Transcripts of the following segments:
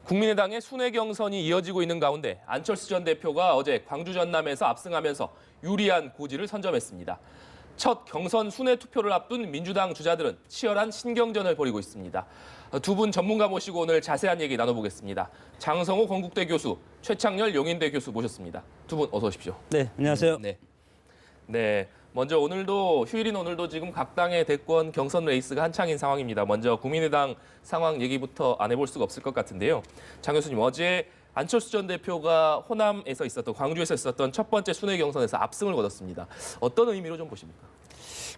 국민의당의 순회 경선이 이어지고 있는 가운데 안철수 전 대표가 어제 광주 전남에서 압승하면서 유리한 고지를 선점했습니다. 첫 경선 순회 투표를 앞둔 민주당 주자들은 치열한 신경전을 벌이고 있습니다. 두 분 전문가 모시고 오늘 자세한 얘기 나눠보겠습니다. 장성호 건국대 교수, 최창렬 용인대 교수 모셨습니다. 두 분 어서 오십시오. 네, 안녕하세요. 네. 먼저 오늘도 휴일인 오늘도 지금 각 당의 대권 경선 레이스가 한창인 상황입니다. 먼저 국민의당 상황 얘기부터 안 해볼 수가 없을 것 같은데요. 장 교수님, 어제 안철수 전 대표가 호남에서 있었던 광주에서 있었던 첫 번째 순회 경선에서 압승을 거뒀습니다. 어떤 의미로 좀 보십니까?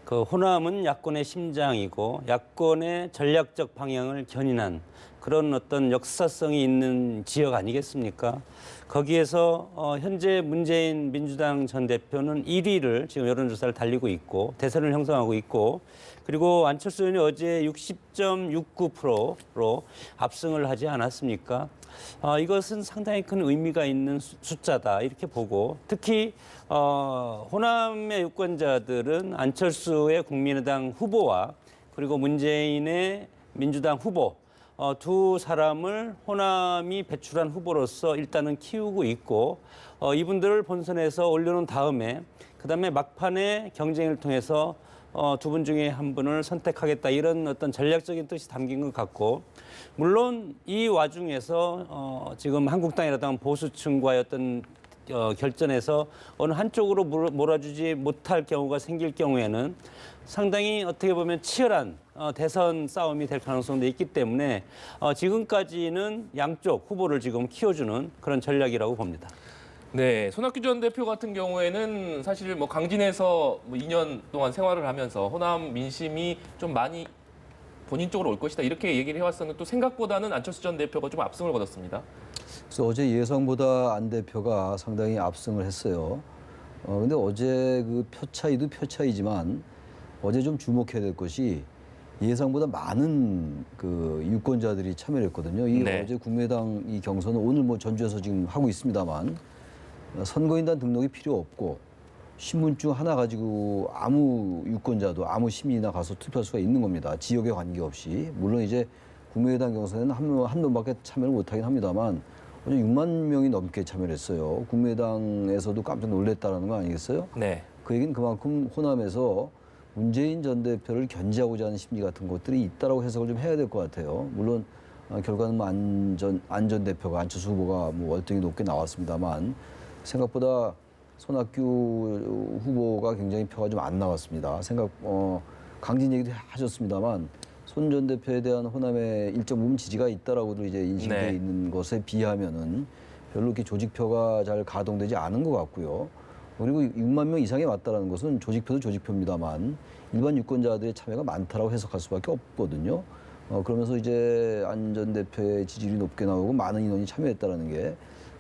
그 호남은 야권의 심장이고 야권의 전략적 방향을 견인한 그런 어떤 역사성이 있는 지역 아니겠습니까? 거기에서 현재 문재인 민주당 전 대표는 1위를 지금 여론조사를 달리고 있고 대선을 형성하고 있고, 그리고 안철수 의원이 어제 60.69%로 압승을 하지 않았습니까? 이것은 상당히 큰 의미가 있는 숫자다 이렇게 보고, 특히 호남의 유권자들은 안철수의 국민의당 후보와 그리고 문재인의 민주당 후보 두 사람을 호남이 배출한 후보로서 일단은 키우고 있고, 이분들을 본선에서 올려놓은 다음에 그다음에 막판에 경쟁을 통해서 두 분 중에 한 분을 선택하겠다, 이런 어떤 전략적인 뜻이 담긴 것 같고, 물론 이 와중에서 지금 한국당이라든가 보수층과의 어떤 결전에서 어느 한쪽으로 몰아주지 못할 경우가 생길 경우에는 상당히 어떻게 보면 치열한 대선 싸움이 될 가능성도 있기 때문에 지금까지는 양쪽 후보를 지금 키워주는 그런 전략이라고 봅니다. 네, 손학규 전 대표 같은 경우에는 사실 뭐 강진에서 2년 동안 생활을 하면서 호남 민심이 좀 많이 본인 쪽으로 올 것이다 이렇게 얘기를 해왔었는데 또 생각보다는 안철수 전 대표가 좀 압승을 거뒀습니다. 그래서 어제 예상보다 안 대표가 상당히 압승을 했어요. 근데 어제 그 표 차이도 표 차이지만 어제 좀 주목해야 될 것이 예상보다 많은 그 유권자들이 참여를 했거든요. 이 네. 어제 국민의당 이 경선은 오늘 뭐 전주에서 지금 하고 있습니다만 선거인단 등록이 필요 없고 신분증 하나 가지고 아무 유권자도 아무 시민이나 가서 투표할 수가 있는 겁니다. 지역에 관계없이. 물론 이제 국민의당 경선에는 한 명밖에 참여를 못하긴 합니다만 어제 6만 명이 넘게 참여를 했어요. 국민의당에서도 깜짝 놀랐다는 거 아니겠어요? 네. 그 얘기는 그만큼 호남에서 문재인 전 대표를 견제하고자 하는 심리 같은 것들이 있다라고 해석을 좀 해야 될 것 같아요. 물론 결과는 뭐 안 전 대표가, 안철수 후보가 뭐 월등히 높게 나왔습니다만 생각보다 손학규 후보가 굉장히 표가 좀 안 나왔습니다. 강진 얘기도 하셨습니다만 손 전 대표에 대한 호남의 일정 부분 지지가 있다라고도 이제 인식되어 네. 있는 것에 비하면은 별로 이렇게 조직표가 잘 가동되지 않은 것 같고요. 그리고 6만 명 이상이 왔다는 것은 조직표도 조직표입니다만 일반 유권자들의 참여가 많다라고 해석할 수밖에 없거든요. 그러면서 이제 안 전 대표의 지지율이 높게 나오고 많은 인원이 참여했다는 게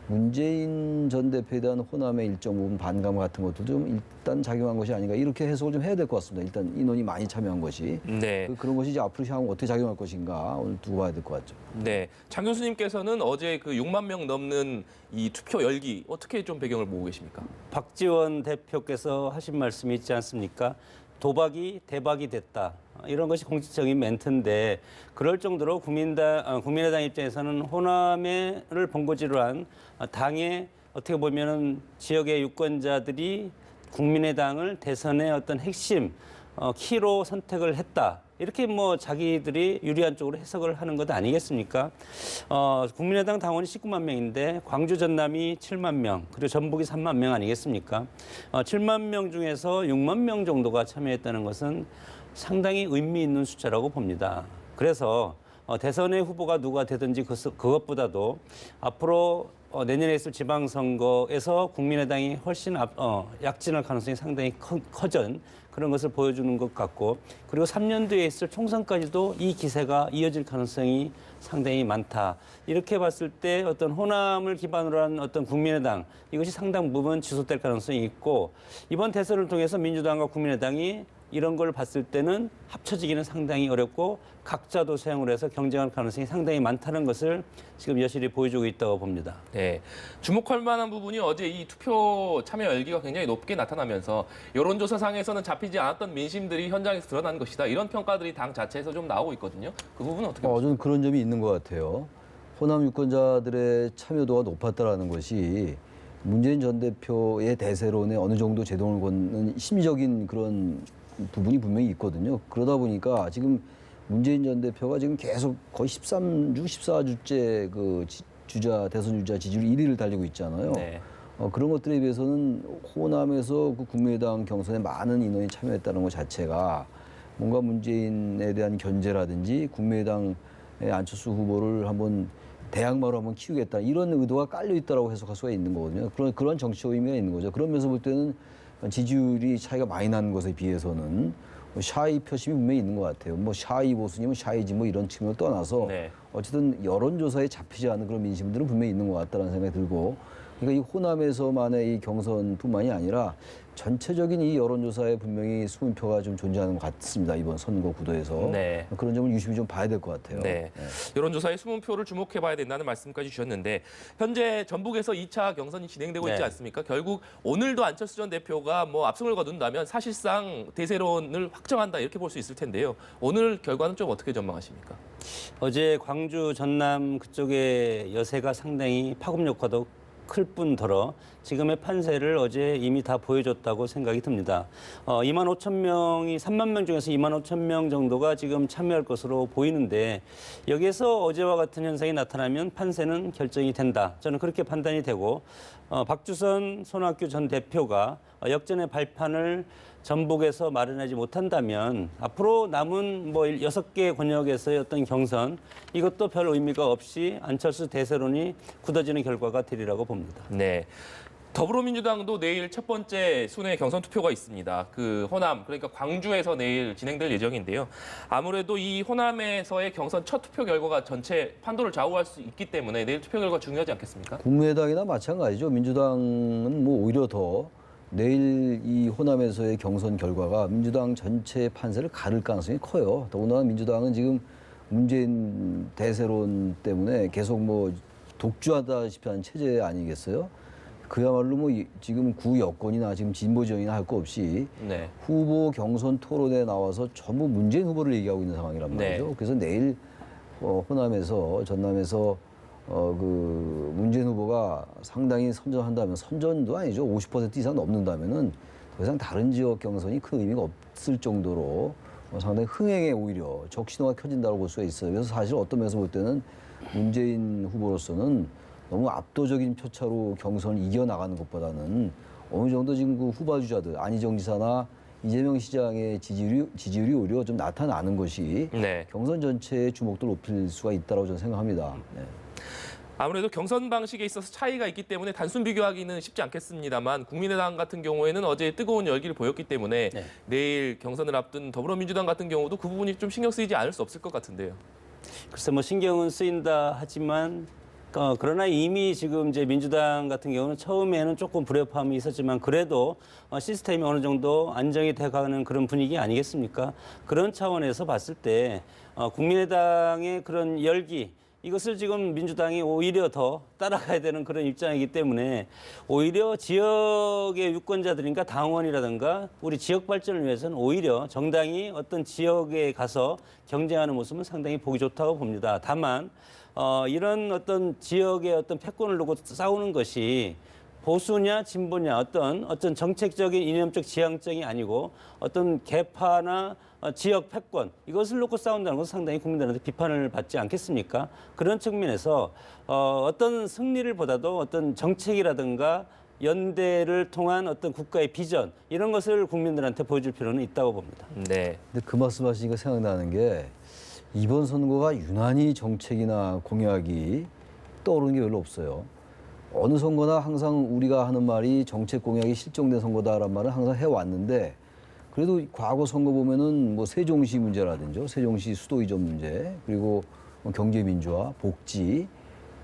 문재인 전 대표에 대한 호남의 일정 부분 반감 같은 것도 좀 일단 작용한 것이 아닌가, 이렇게 해석을 좀 해야 될 것 같습니다. 일단 인원이 많이 참여한 것이. 네. 그런 것이 이제 앞으로 향후 어떻게 작용할 것인가 오늘 두고 봐야 될 것 같죠. 네, 장 교수님께서는 어제 그 6만 명 넘는 이 투표 열기 어떻게 좀 배경을 보고 계십니까? 박지원 대표께서 하신 말씀이 있지 않습니까? 도박이 대박이 됐다. 이런 것이 공식적인 멘트인데, 그럴 정도로 국민의당 입장에서는 호남을 본거지로 한 당의 어떻게 보면은 지역의 유권자들이 국민의당을 대선의 어떤 핵심 키로 선택을 했다. 이렇게 뭐 자기들이 유리한 쪽으로 해석을 하는 것 아니겠습니까? 국민의당 당원이 19만 명인데 광주 전남이 7만 명, 그리고 전북이 3만 명 아니겠습니까? 7만 명 중에서 6만 명 정도가 참여했다는 것은 상당히 의미 있는 숫자라고 봅니다. 그래서 대선의 후보가 누가 되든지 그것보다도 앞으로 내년에 있을 지방선거에서 국민의당이 훨씬 약진할 가능성이 상당히 커진 그런 것을 보여주는 것 같고, 그리고 3년 뒤에 있을 총선까지도 이 기세가 이어질 가능성이 상당히 많다. 이렇게 봤을 때 어떤 호남을 기반으로 한 어떤 국민의당, 이것이 상당 부분 지속될 가능성이 있고, 이번 대선을 통해서 민주당과 국민의당이 이런 걸 봤을 때는 합쳐지기는 상당히 어렵고 각자도 사용을 해서 경쟁할 가능성이 상당히 많다는 것을 지금 여실히 보여주고 있다고 봅니다. 네, 주목할 만한 부분이 어제 이 투표 참여 열기가 굉장히 높게 나타나면서 여론조사상에서는 잡히지 않았던 민심들이 현장에서 드러난 것이다. 이런 평가들이 당 자체에서 좀 나오고 있거든요. 그 부분은 어떻게 보십니까? 저는 그런 점이 있는 것 같아요. 호남 유권자들의 참여도가 높았다라는 것이 문재인 전 대표의 대세론에 어느 정도 제동을 거는 심리적인 그런 부분이 분명히 있거든요. 그러다 보니까 지금 문재인 전 대표가 지금 계속 거의 13주, 14주째 그 대선 주자 지지율 1위를 달리고 있잖아요. 네. 그런 것들에 비해서는 호남에서 그 국민의당 경선에 많은 인원이 참여했다는 것 자체가 뭔가 문재인에 대한 견제라든지 국민의당의 안철수 후보를 한번 대항마로 한번 키우겠다 이런 의도가 깔려 있다라고 해석할 수가 있는 거거든요. 그런 정치적 의미가 있는 거죠. 그런 면에서 볼 때는 지지율이 차이가 많이 나는 것에 비해서는 샤이 표심이 분명히 있는 것 같아요. 뭐 샤이 보수님은 샤이지 뭐 이런 측면을 떠나서 네. 어쨌든 여론조사에 잡히지 않는 그런 민심들은 분명히 있는 것 같다는 생각이 들고, 그러니까 이 호남에서만의 이 경선뿐만이 아니라 전체적인 이 여론조사에 분명히 숨은 표가 좀 존재하는 것 같습니다. 이번 선거 구도에서. 네. 그런 점을 유심히 좀 봐야 될 것 같아요. 네. 여론조사의 숨은표를 주목해봐야 된다는 말씀까지 주셨는데 현재 전북에서 2차 경선이 진행되고 있지 네. 않습니까? 결국 오늘도 안철수 전 대표가 뭐 압승을 거둔다면 사실상 대세론을 확정한다 이렇게 볼 수 있을 텐데요. 오늘 결과는 좀 어떻게 전망하십니까? 어제 광주, 전남 그쪽의 여세가 상당히 파급력과도 클 뿐더러 지금의 판세를 어제 이미 다 보여줬다고 생각이 듭니다. 2만 5천 명이 3만 명 중에서 2만 5천 명 정도가 지금 참여할 것으로 보이는데 여기에서 어제와 같은 현상이 나타나면 판세는 결정이 된다. 저는 그렇게 판단이 되고 박주선 손학규 전 대표가 역전의 발판을 전북에서 마련하지 못한다면 앞으로 남은 뭐 6개 권역에서의 어떤 경선 이것도 별 의미가 없이 안철수 대세론이 굳어지는 결과가 되리라고 봅니다. 네. 더불어민주당도 내일 첫 번째 순회 경선 투표가 있습니다. 그 호남, 그러니까 광주에서 내일 진행될 예정인데요. 아무래도 이 호남에서의 경선 첫 투표 결과가 전체 판도를 좌우할 수 있기 때문에 내일 투표 결과 중요하지 않겠습니까? 국민의당이나 마찬가지죠. 민주당은 뭐 오히려 더 내일 이 호남에서의 경선 결과가 민주당 전체 판세를 가를 가능성이 커요. 더군다나 민주당은 지금 문재인 대세론 때문에 계속 뭐 독주하다시피 하는 체제 아니겠어요? 그야말로 뭐 지금 구 여권이나 지금 진보 지형이나 할 거 없이 네. 후보 경선 토론에 나와서 전부 문재인 후보를 얘기하고 있는 상황이란 말이죠. 네. 그래서 내일 호남에서 전남에서 그 문재인 후보가 상당히 선전한다면, 선전도 아니죠. 50% 이상 넘는다면은 더 이상 다른 지역 경선이 큰 의미가 없을 정도로 상당히 흥행에 오히려 적신호가 켜진다고 볼 수가 있어요. 그래서 사실 어떤 면에서 볼 때는 문재인 후보로서는 너무 압도적인 표차로 경선을 이겨나가는 것보다는 어느 정도 지금 그 후보 주자들 안희정 지사나 이재명 시장의 지지율이 오히려 좀 나타나는 것이 네. 경선 전체의 주목도를 높일 수가 있다고 저는 생각합니다. 네. 아무래도 경선 방식에 있어서 차이가 있기 때문에 단순 비교하기는 쉽지 않겠습니다만 국민의당 같은 경우에는 어제 뜨거운 열기를 보였기 때문에 네. 내일 경선을 앞둔 더불어민주당 같은 경우도 그 부분이 좀 신경 쓰이지 않을 수 없을 것 같은데요. 글쎄 뭐 신경은 쓰인다 하지만 그러나 이미 지금 이제 민주당 같은 경우는 처음에는 조금 불협화음이 있었지만 그래도 시스템이 어느 정도 안정이 돼가는 그런 분위기 아니겠습니까? 그런 차원에서 봤을 때 국민의당의 그런 열기 이것을 지금 민주당이 오히려 더 따라가야 되는 그런 입장이기 때문에 오히려 지역의 유권자들인가 당원이라든가 우리 지역 발전을 위해서는 오히려 정당이 어떤 지역에 가서 경쟁하는 모습은 상당히 보기 좋다고 봅니다. 다만 이런 어떤 지역의 어떤 패권을 두고 싸우는 것이 보수냐 진보냐 어떤 정책적인 이념적 지향성이 아니고 어떤 계파나 지역 패권 이것을 놓고 싸운다는 것은 상당히 국민들한테 비판을 받지 않겠습니까? 그런 측면에서 어떤 승리를 보다도 어떤 정책이라든가 연대를 통한 어떤 국가의 비전 이런 것을 국민들한테 보여줄 필요는 있다고 봅니다. 네. 근데 그 말씀하시니까 생각나는 게 이번 선거가 유난히 정책이나 공약이 떠오르는 게 별로 없어요. 어느 선거나 항상 우리가 하는 말이 정책 공약이 실종된 선거다라는 말을 항상 해왔는데 그래도 과거 선거 보면은 뭐 세종시 문제라든지 세종시 수도 이전 문제 그리고 뭐 경제 민주화, 복지,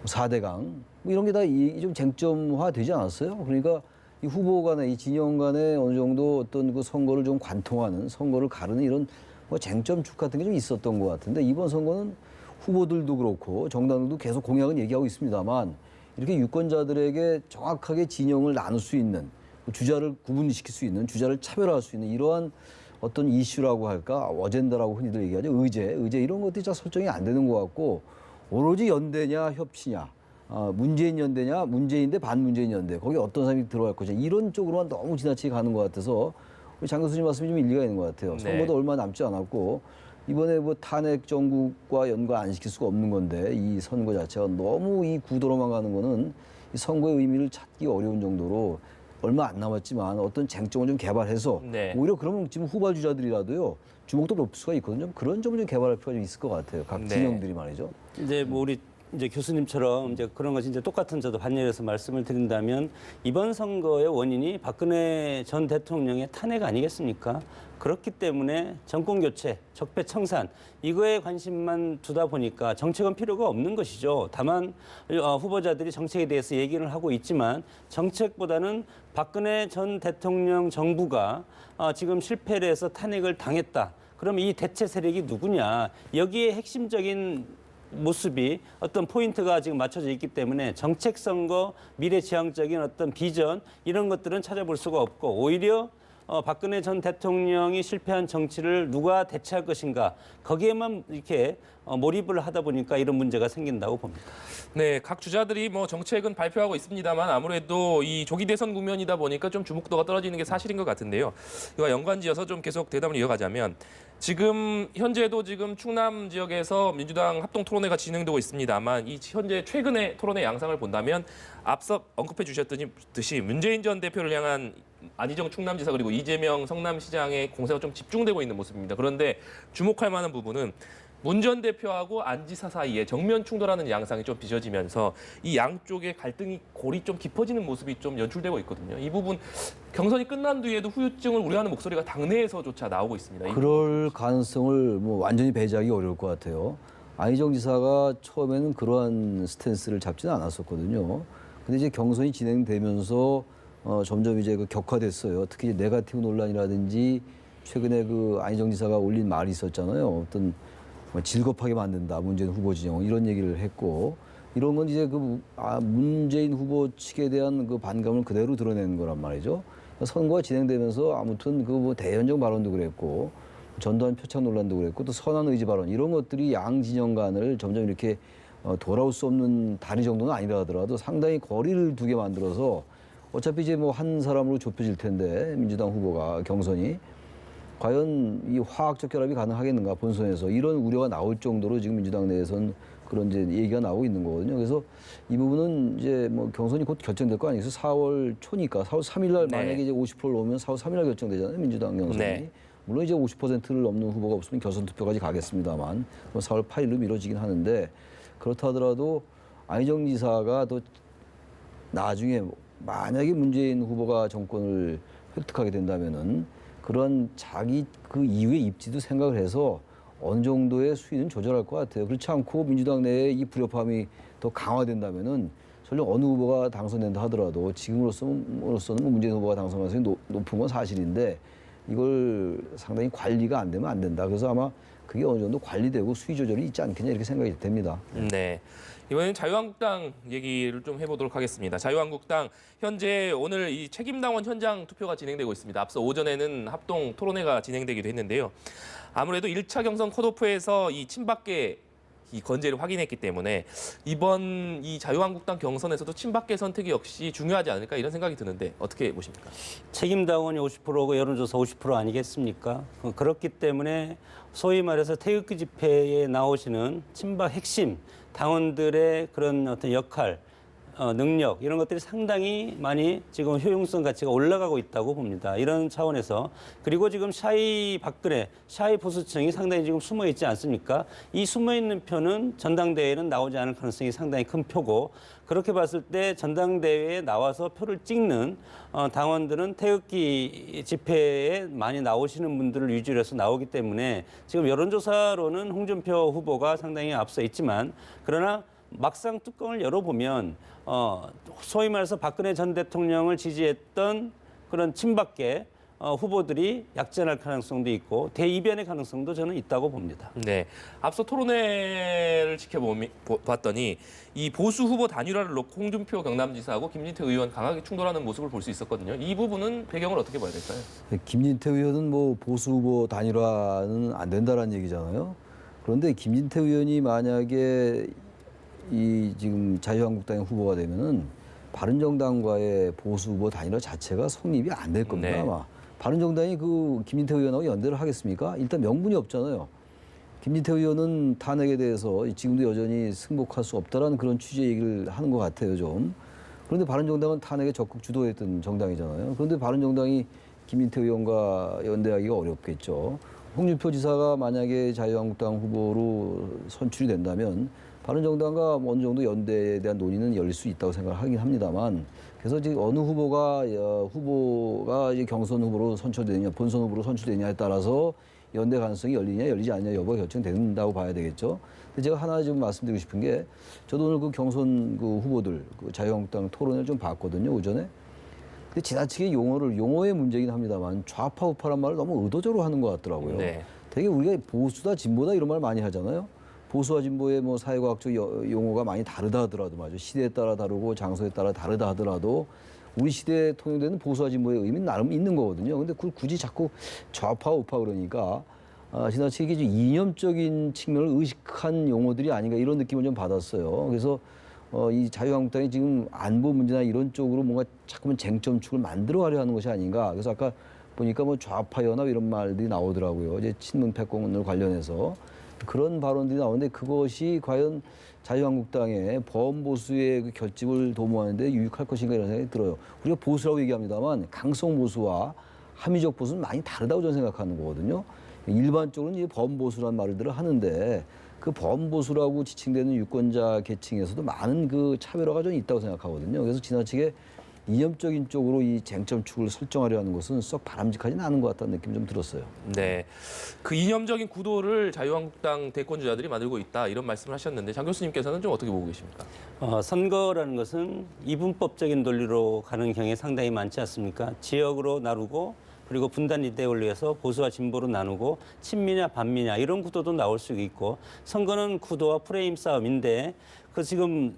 4대강 뭐 이런 게 다 좀 쟁점화 되지 않았어요? 그러니까 이 후보 간에 이 진영 간에 어느 정도 어떤 그 선거를 좀 관통하는 선거를 가르는 이런 뭐 쟁점축 같은 게 좀 있었던 것 같은데 이번 선거는 후보들도 그렇고 정당들도 계속 공약은 얘기하고 있습니다만 이렇게 유권자들에게 정확하게 진영을 나눌 수 있는 주자를 구분시킬 수 있는 주자를 차별화할 수 있는 이러한 어떤 이슈라고 할까 어젠다라고 흔히들 얘기하죠. 의제 이런 것들이 잘 설정이 안 되는 것 같고 오로지 연대냐 협치냐, 문재인 연대냐 문재인 대 반문재인 연대, 거기 어떤 사람이 들어갈 것이냐, 이런 쪽으로만 너무 지나치게 가는 것 같아서 우리 장 교수님 말씀이 좀 일리가 있는 것 같아요. 네. 선거도 얼마 남지 않았고 이번에 뭐 탄핵 정국과 연관 안 시킬 수가 없는 건데 이 선거 자체가 너무 이 구도로만 가는 거는 이 선거의 의미를 찾기 어려운 정도로 얼마 안 남았지만 어떤 쟁점을 좀 개발해서 네. 오히려 그러면 지금 후발 주자들이라도요 주목도 높일 수가 있거든요. 그런 점을 좀 개발할 필요가 좀 있을 것 같아요. 각 네. 진영들이 말이죠. 이제 뭐 우리 이제 교수님처럼 이제 그런 것이 이제 똑같은 저도 반열에서 말씀을 드린다면 이번 선거의 원인이 박근혜 전 대통령의 탄핵 아니겠습니까? 그렇기 때문에 정권 교체, 적폐 청산 이거에 관심만 두다 보니까 정책은 필요가 없는 것이죠. 다만 후보자들이 정책에 대해서 얘기를 하고 있지만 정책보다는 박근혜 전 대통령 정부가 지금 실패를 해서 탄핵을 당했다. 그럼 이 대체 세력이 누구냐? 여기에 핵심적인 모습이 어떤 포인트가 지금 맞춰져 있기 때문에 정책 선거, 미래지향적인 어떤 비전 이런 것들은 찾아볼 수가 없고 오히려 박근혜 전 대통령이 실패한 정치를 누가 대체할 것인가 거기에만 이렇게 몰입을 하다 보니까 이런 문제가 생긴다고 봅니다. 네, 각 주자들이 뭐 정책은 발표하고 있습니다만 아무래도 이 조기 대선 국면이다 보니까 좀 주목도가 떨어지는 게 사실인 것 같은데요. 이와 연관지어서 좀 계속 대담을 이어가자면 지금 현재도 지금 충남 지역에서 민주당 합동 토론회가 진행되고 있습니다만 이 현재 최근의 토론회 양상을 본다면 앞서 언급해 주셨듯이 문재인 전 대표를 향한 안희정 충남지사 그리고 이재명 성남시장의 공세가 좀 집중되고 있는 모습입니다. 그런데 주목할 만한 부분은 문 전 대표하고 안 지사 사이에 정면 충돌하는 양상이 좀 빚어지면서 이 양쪽의 갈등이 골이 좀 깊어지는 모습이 좀 연출되고 있거든요. 이 부분 경선이 끝난 뒤에도 후유증을 우려하는 목소리가 당내에서조차 나오고 있습니다. 그럴 가능성을 뭐 완전히 배제하기 어려울 것 같아요. 안희정 지사가 처음에는 그러한 스탠스를 잡지는 않았었거든요. 근데 이제 경선이 진행되면서 점점 이제 그 격화됐어요. 특히 이제 네거티브 논란이라든지 최근에 그 안희정 지사가 올린 말이 있었잖아요. 어떤 질겁하게 만든다 문재인 후보 진영 이런 얘기를 했고 이런 건 이제 그 문재인 후보 측에 대한 그 반감을 그대로 드러내는 거란 말이죠. 선거가 진행되면서 아무튼 그 뭐 대연정 발언도 그랬고 전두환 표창 논란도 그랬고 또 선한 의지 발언 이런 것들이 양 진영 간을 점점 이렇게 돌아올 수 없는 다리 정도는 아니라 하더라도 상당히 거리를 두게 만들어서 어차피 이제 뭐 한 사람으로 좁혀질 텐데 민주당 후보가 경선이 과연 이 화학적 결합이 가능하겠는가 본선에서 이런 우려가 나올 정도로 지금 민주당 내에서는 그런 이제 얘기가 나오고 있는 거거든요. 그래서 이 부분은 이제 뭐 경선이 곧 결정될 거 아니겠어요? 4월 초니까 4월 3일 날 만약에 이제 50%를 넘으면 4월 3일 날 결정되잖아요. 민주당 경선이. 네. 물론 이제 50%를 넘는 후보가 없으면 결선 투표까지 가겠습니다만 4월 8일로 미뤄지긴 하는데 그렇다 하더라도 안희정 지사가 또 나중에 만약에 문재인 후보가 정권을 획득하게 된다면은 그런 자기 그 이후의 입지도 생각을 해서 어느 정도의 수위는 조절할 것 같아요. 그렇지 않고 민주당 내에 이 불협화음이 더 강화된다면은 설령 어느 후보가 당선된다 하더라도 지금으로서는 뭐 문재인 후보가 당선 가능성이 높은 건 사실인데 이걸 상당히 관리가 안 되면 안 된다. 그래서 아마 그게 어느 정도 관리되고 수위 조절이 있지 않겠냐 이렇게 생각이 됩니다. 네. 이번엔 자유한국당 얘기를 좀 해보도록 하겠습니다. 자유한국당 현재 오늘 이 책임당원 현장 투표가 진행되고 있습니다. 앞서 오전에는 합동 토론회가 진행되기도 했는데요. 아무래도 1차 경선 컷오프에서 이 친박계 이 건재를 확인했기 때문에 이번 이 자유한국당 경선에서도 친박계 선택이 역시 중요하지 않을까 이런 생각이 드는데 어떻게 보십니까? 책임당원이 50%고 여론조사 50% 아니겠습니까? 그렇기 때문에 소위 말해서 태극기 집회에 나오시는 친박 핵심 당원들의 그런 어떤 역할, 능력 이런 것들이 상당히 많이 지금 효용성 가치가 올라가고 있다고 봅니다. 이런 차원에서 그리고 지금 샤이 박근혜, 샤이 보수층이 상당히 지금 숨어 있지 않습니까? 이 숨어 있는 표는 전당대회에는 나오지 않을 가능성이 상당히 큰 표고 그렇게 봤을 때 전당대회에 나와서 표를 찍는 당원들은 태극기 집회에 많이 나오시는 분들을 위주로 해서 나오기 때문에 지금 여론조사로는 홍준표 후보가 상당히 앞서 있지만 그러나 막상 뚜껑을 열어보면 소위 말해서 박근혜 전 대통령을 지지했던 그런 친박계 후보들이 약진할 가능성도 있고 대이변의 가능성도 저는 있다고 봅니다. 네, 앞서 토론회를 지켜봤더니 이 보수 후보 단일화를 놓고 홍준표 경남지사하고 김진태 의원 강하게 충돌하는 모습을 볼 수 있었거든요. 이 부분은 배경을 어떻게 봐야 될까요? 김진태 의원은 뭐 보수 후보 단일화는 안 된다라는 얘기잖아요. 그런데 김진태 의원이 만약에 이 지금 자유한국당의 후보가 되면은 바른정당과의 보수 후보 단일화 자체가 성립이 안 될 겁니다. 네. 아마 바른정당이 그 김진태 의원하고 연대를 하겠습니까? 일단 명분이 없잖아요. 김진태 의원은 탄핵에 대해서 지금도 여전히 승복할 수 없다라는 그런 취지의 얘기를 하는 것 같아요, 좀. 그런데 바른정당은 탄핵에 적극 주도했던 정당이잖아요. 그런데 바른정당이 김진태 의원과 연대하기가 어렵겠죠. 홍준표 지사가 만약에 자유한국당 후보로 선출이 된다면 바른정당과 어느 정도 연대에 대한 논의는 열릴 수 있다고 생각하긴 합니다만, 그래서 이제 어느 후보가 이제 경선 후보로 선출되느냐, 본선 후보로 선출되느냐에 따라서 연대 가능성이 열리냐 열리지 않느냐 여부가 결정된다고 봐야 되겠죠. 근데 제가 하나 좀 말씀드리고 싶은 게, 저도 오늘 그 경선 그 후보들 그 자유한국당 토론을 좀 봤거든요, 오전에. 근데 지나치게 용어의 문제긴 합니다만 좌파 우파란 말을 너무 의도적으로 하는 것 같더라고요. 네. 되게 우리가 보수다 진보다 이런 말 많이 하잖아요. 보수와 진보의 뭐 사회과학적 용어가 많이 다르다 하더라도 말이죠. 시대에 따라 다르고 장소에 따라 다르다 하더라도 우리 시대에 통용되는 보수와 진보의 의미는 나름 있는 거거든요. 근데 그걸 굳이 자꾸 좌파 우파 그러니까 지나치게 좀 이념적인 측면을 의식한 용어들이 아닌가 이런 느낌을 좀 받았어요. 그래서 이 자유한국당이 지금 안보 문제나 이런 쪽으로 뭔가 자꾸만 쟁점축을 만들어가려 하는 것이 아닌가. 그래서 아까 보니까 뭐 좌파 연합 이런 말들이 나오더라고요. 이제 친문 패권을 관련해서 그런 발언들이 나오는데, 그것이 과연 자유한국당의 범보수의 그 결집을 도모하는데 유익할 것인가 이런 생각이 들어요. 우리가 보수라고 얘기합니다만 강성 보수와 합리적 보수는 많이 다르다고 저는 생각하는 거거든요. 일반적으로는 이제 범보수라는 말들을 하는데, 그 범보수라고 지칭되는 유권자 계층에서도 많은 그 차별화가 좀 있다고 생각하거든요. 그래서 지나치게 이념적인 쪽으로 이 쟁점축을 설정하려 하는 것은 썩 바람직하지는 않은 것 같다는 느낌이 좀 들었어요. 네, 그 이념적인 구도를 자유한국당 대권주자들이 만들고 있다 이런 말씀을 하셨는데 장 교수님께서는 좀 어떻게 보고 계십니까? 선거라는 것은 이분법적인 논리로 가는 경향이 상당히 많지 않습니까? 지역으로 나누고 그리고 분단 이데올리에서 보수와 진보로 나누고 친미냐 반미냐 이런 구도도 나올 수 있고, 선거는 구도와 프레임 싸움인데 그 지금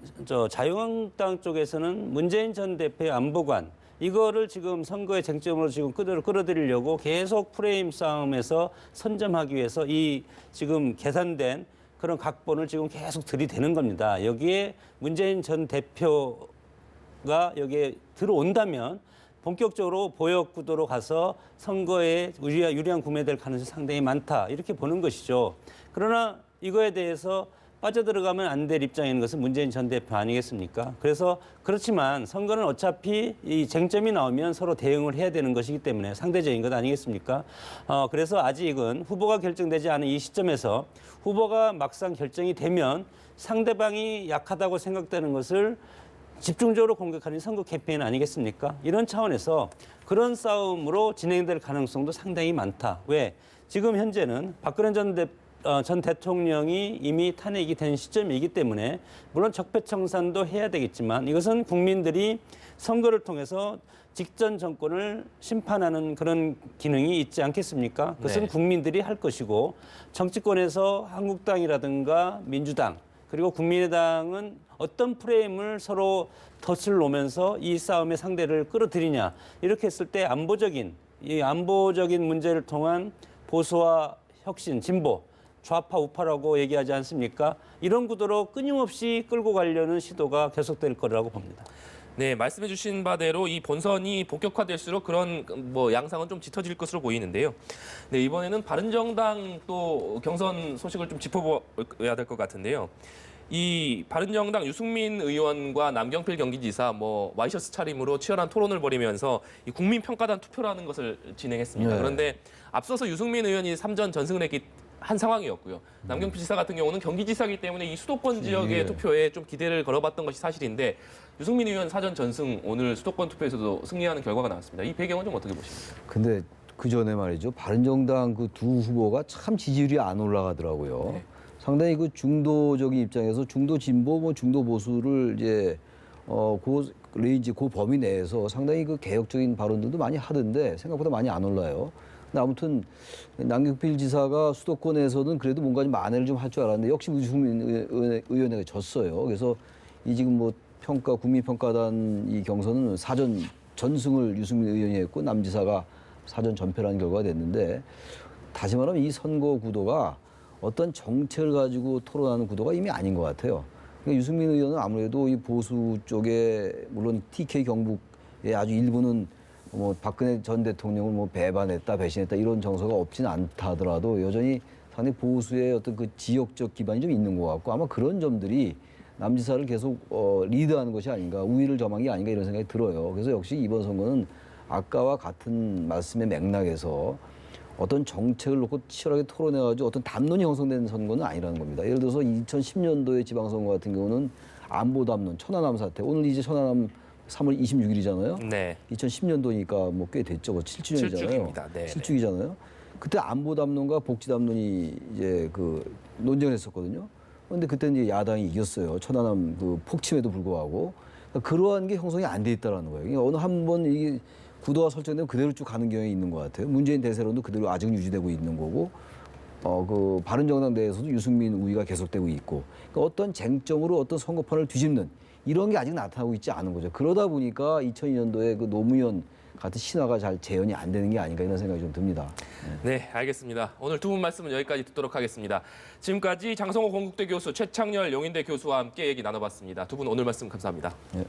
자유한국당 쪽에서는 문재인 전 대표의 안보관 이거를 지금 선거의 쟁점으로 지금 끌어들이려고 계속 프레임 싸움에서 선점하기 위해서 이 지금 계산된 그런 각본을 지금 계속 들이대는 겁니다. 여기에 문재인 전 대표가 여기에 들어온다면 본격적으로 보역 구도로 가서 선거에 유리한 구매될 가능성이 상당히 많다 이렇게 보는 것이죠. 그러나 이거에 대해서 빠져들어가면 안 될 입장인 것은 문재인 전 대표 아니겠습니까? 그래서 그렇지만 선거는 어차피 이 쟁점이 나오면 서로 대응을 해야 되는 것이기 때문에 상대적인 것 아니겠습니까? 그래서 아직은 후보가 결정되지 않은 이 시점에서 후보가 막상 결정이 되면 상대방이 약하다고 생각되는 것을 집중적으로 공격하는 선거 캠페인 아니겠습니까? 이런 차원에서 그런 싸움으로 진행될 가능성도 상당히 많다. 왜? 지금 현재는 박근혜 전 대통령이 이미 탄핵이 된 시점이기 때문에 물론 적폐청산도 해야 되겠지만 이것은 국민들이 선거를 통해서 직전 정권을 심판하는 그런 기능이 있지 않겠습니까? 그것은 네. 국민들이 할 것이고, 정치권에서 한국당이라든가 민주당 그리고 국민의당은 어떤 프레임을 서로 덫을 놓으면서 이 싸움의 상대를 끌어들이냐, 이렇게 했을 때 이 안보적인 문제를 통한 보수와 혁신, 진보, 좌파 우파라고 얘기하지 않습니까? 이런 구도로 끊임없이 끌고 가려는 시도가 계속될 거라고 봅니다. 네, 말씀해 주신 바대로 이 본선이 본격화될수록 그런 뭐 양상은 좀 짙어질 것으로 보이는데요. 네, 이번에는 바른정당 또 경선 소식을 좀 짚어봐야 될 것 같은데요. 이 바른정당 유승민 의원과 남경필 경기지사 뭐 와이셔츠 차림으로 치열한 토론을 벌이면서 이 국민평가단 투표라는 것을 진행했습니다. 네. 그런데 앞서서 유승민 의원이 3전 전승을 한 상황이었고요. 남경필 지사 같은 경우는 경기지사이기 때문에 이 수도권 지역의 예. 투표에 좀 기대를 걸어봤던 것이 사실인데, 유승민 의원 4전 전승 오늘 수도권 투표에서도 승리하는 결과가 나왔습니다. 이 배경은 좀 어떻게 보십니까? 근데 그 전에 말이죠. 바른정당 그 두 후보가 참 지지율이 안 올라가더라고요. 네. 상당히 그 중도적인 입장에서 중도 진보, 뭐 중도 보수를 이제 그 레인지, 그 범위 내에서 상당히 그 개혁적인 발언들도 많이 하던데 생각보다 많이 안 올라요. 근데 아무튼 남경필 지사가 수도권에서는 그래도 뭔가 좀 만회를 좀 할 줄 알았는데 역시 유승민 의원에게 졌어요. 그래서 이 지금 뭐 국민평가단 이 경선은 4전 전승을 유승민 의원이 했고 남 지사가 4전 전패라는 결과가 됐는데, 다시 말하면 이 선거 구도가 어떤 정책을 가지고 토론하는 구도가 이미 아닌 것 같아요. 그러니까 유승민 의원은 아무래도 이 보수 쪽에 물론 TK 경북의 아주 일부는 뭐 박근혜 전 대통령을 뭐 배반했다, 배신했다 이런 정서가 없지는 않다 하더라도 여전히 상당히 보수의 어떤 그 지역적 기반이 좀 있는 것 같고 아마 그런 점들이 남지사를 계속 리드하는 것이 아닌가, 우위를 점한 게 아닌가 이런 생각이 들어요. 그래서 역시 이번 선거는 아까와 같은 말씀의 맥락에서 어떤 정책을 놓고 치열하게 토론해가지고 어떤 담론이 형성된 선거는 아니라는 겁니다. 예를 들어서 2010년도의 지방선거 같은 경우는 안보 담론, 천안함 사태. 오늘 이제 천안함 3월 26일이잖아요. 네. 2010년도니까 뭐 꽤 됐죠. 뭐 7주년이잖아요. 7주기입니다. 네, 7주기잖아요. 그때 안보 담론과 복지 담론이 이제 그 논쟁을 했었거든요. 그런데 그때 이제 야당이 이겼어요. 천안함 그 폭침에도 불구하고. 그러니까 그러한 게 형성이 안 돼 있다라는 거예요. 그러니까 어느 한 번 이게 구도가 설정되면 그대로 쭉 가는 경향이 있는 것 같아요. 문재인 대세론도 그대로 아직은 유지되고 있는 거고, 그 바른정당 내에서도 유승민 우위가 계속되고 있고, 그러니까 어떤 쟁점으로 어떤 선거판을 뒤집는 이런 게 아직 나타나고 있지 않은 거죠. 그러다 보니까 2002년도에 그 노무현 같은 신화가 잘 재현이 안 되는 게 아닌가 이런 생각이 좀 듭니다. 네, 알겠습니다. 오늘 두 분 말씀은 여기까지 듣도록 하겠습니다. 지금까지 장성호 건국대 교수, 최창렬 용인대 교수와 함께 얘기 나눠봤습니다. 두 분 오늘 말씀 감사합니다. 네.